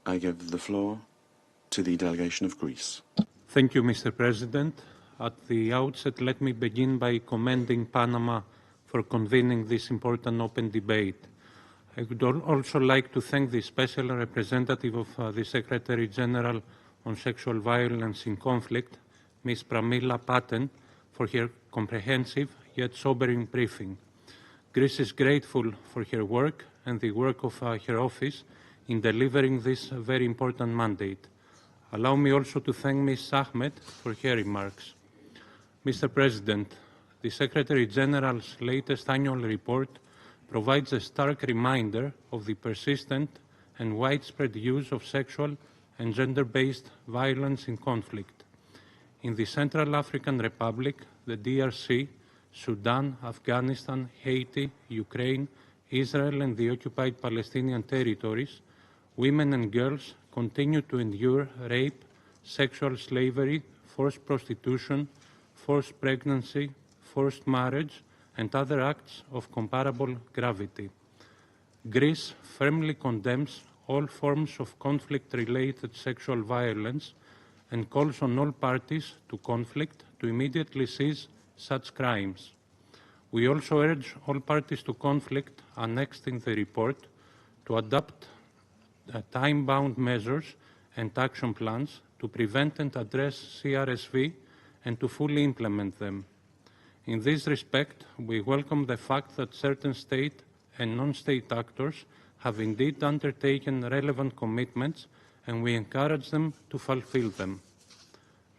I give the floor to the delegation of Greece. Thank you, Mr. President. At the outset, let me begin by commending Panama for convening this important open debate. I would also like to thank the Special Representative of the Secretary General on Sexual Violence in Conflict, Ms. Pramila Patten, for her comprehensive yet sobering briefing. Greece is grateful for her work and the work of her office in delivering this very important mandate. Allow me also to thank Ms. Ahmed for her remarks. Mr. President, the Secretary General's latest annual report provides a stark reminder of the persistent and widespread use of sexual and gender-based violence in conflict. In the Central African Republic, the DRC, Sudan, Afghanistan, Haiti, Ukraine, Israel, and the occupied Palestinian territories, women and girls continue to endure rape, sexual slavery, forced prostitution, forced pregnancy, forced marriage, and other acts of comparable gravity. Greece firmly condemns all forms of conflict-related sexual violence and calls on all parties to conflict to immediately cease such crimes. We also urge all parties to conflict annexed in the report to adopt time-bound measures and action plans to prevent and address CRSV and to fully implement them. In this respect, we welcome the fact that certain state and non-state actors have indeed undertaken relevant commitments, and we encourage them to fulfill them.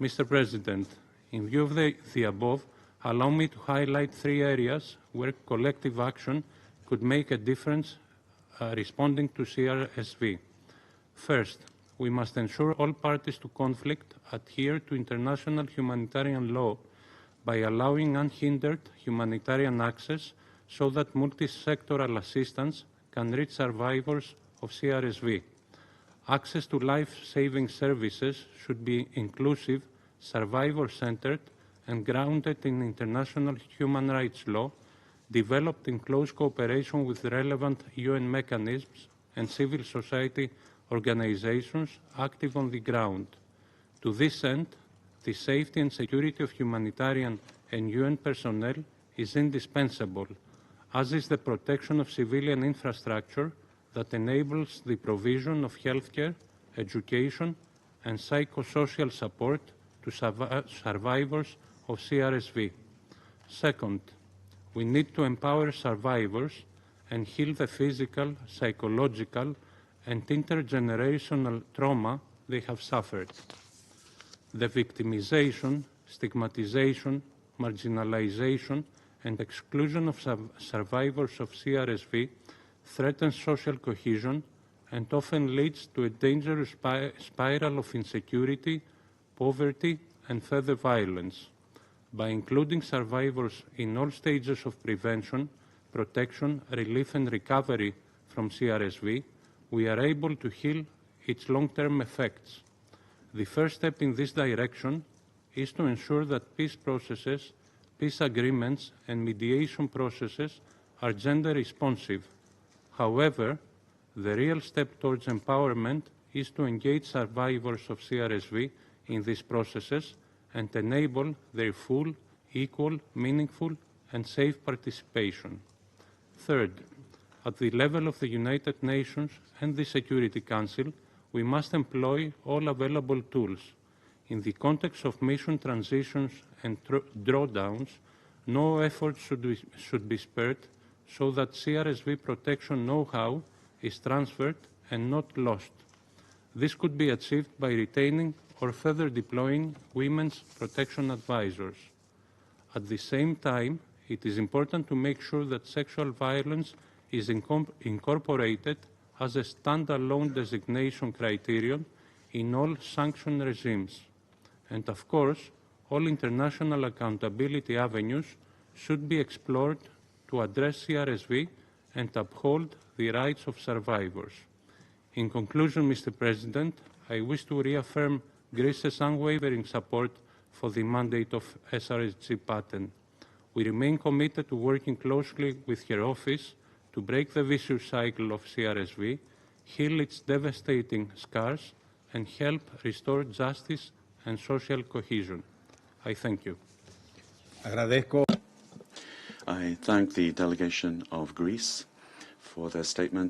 Mr. President, in view of the above, allow me to highlight 3 areas where collective action could make a difference responding to CRSV. First, we must ensure all parties to conflict adhere to international humanitarian law by allowing unhindered humanitarian access so that multi-sectoral assistance can reach survivors of CRSV. Access to life-saving services should be inclusive, survivor-centered, and grounded in international human rights law, developed in close cooperation with relevant UN mechanisms and civil society organizations active on the ground. To this end, the safety and security of humanitarian and UN personnel is indispensable, as is the protection of civilian infrastructure that enables the provision of healthcare, education, and psychosocial support to survivors of CRSV. Second, we need to empower survivors and heal the physical, psychological, and intergenerational trauma they have suffered. The victimization, stigmatization, marginalization, and exclusion of survivors of CRSV threatens social cohesion and often leads to a dangerous spiral of insecurity, poverty, and further violence. By including survivors in all stages of prevention, protection, relief, and recovery from CRSV, we are able to heal its long-term effects. The first step in this direction is to ensure that peace processes, peace agreements, and mediation processes are gender responsive. However, the real step towards empowerment is to engage survivors of CRSV in these processes and enable their full, equal, meaningful, and safe participation. Third, at the level of the United Nations and the Security Council, we must employ all available tools. In the context of mission transitions and drawdowns, no effort should be spared so that CRSV protection know-how is transferred and not lost. This could be achieved by retaining or further deploying women's protection advisors. At the same time, it is important to make sure that sexual violence is incorporated as a standalone designation criterion in all sanction regimes. And of course, all international accountability avenues should be explored to address CRSV and uphold the rights of survivors. In conclusion, Mr. President, I wish to reaffirm Greece's unwavering support for the mandate of SRSG Patten. We remain committed to working closely with her office to break the vicious cycle of CRSV, heal its devastating scars, and help restore justice and social cohesion. I thank you. Agradezco. I thank the delegation of Greece for their statement.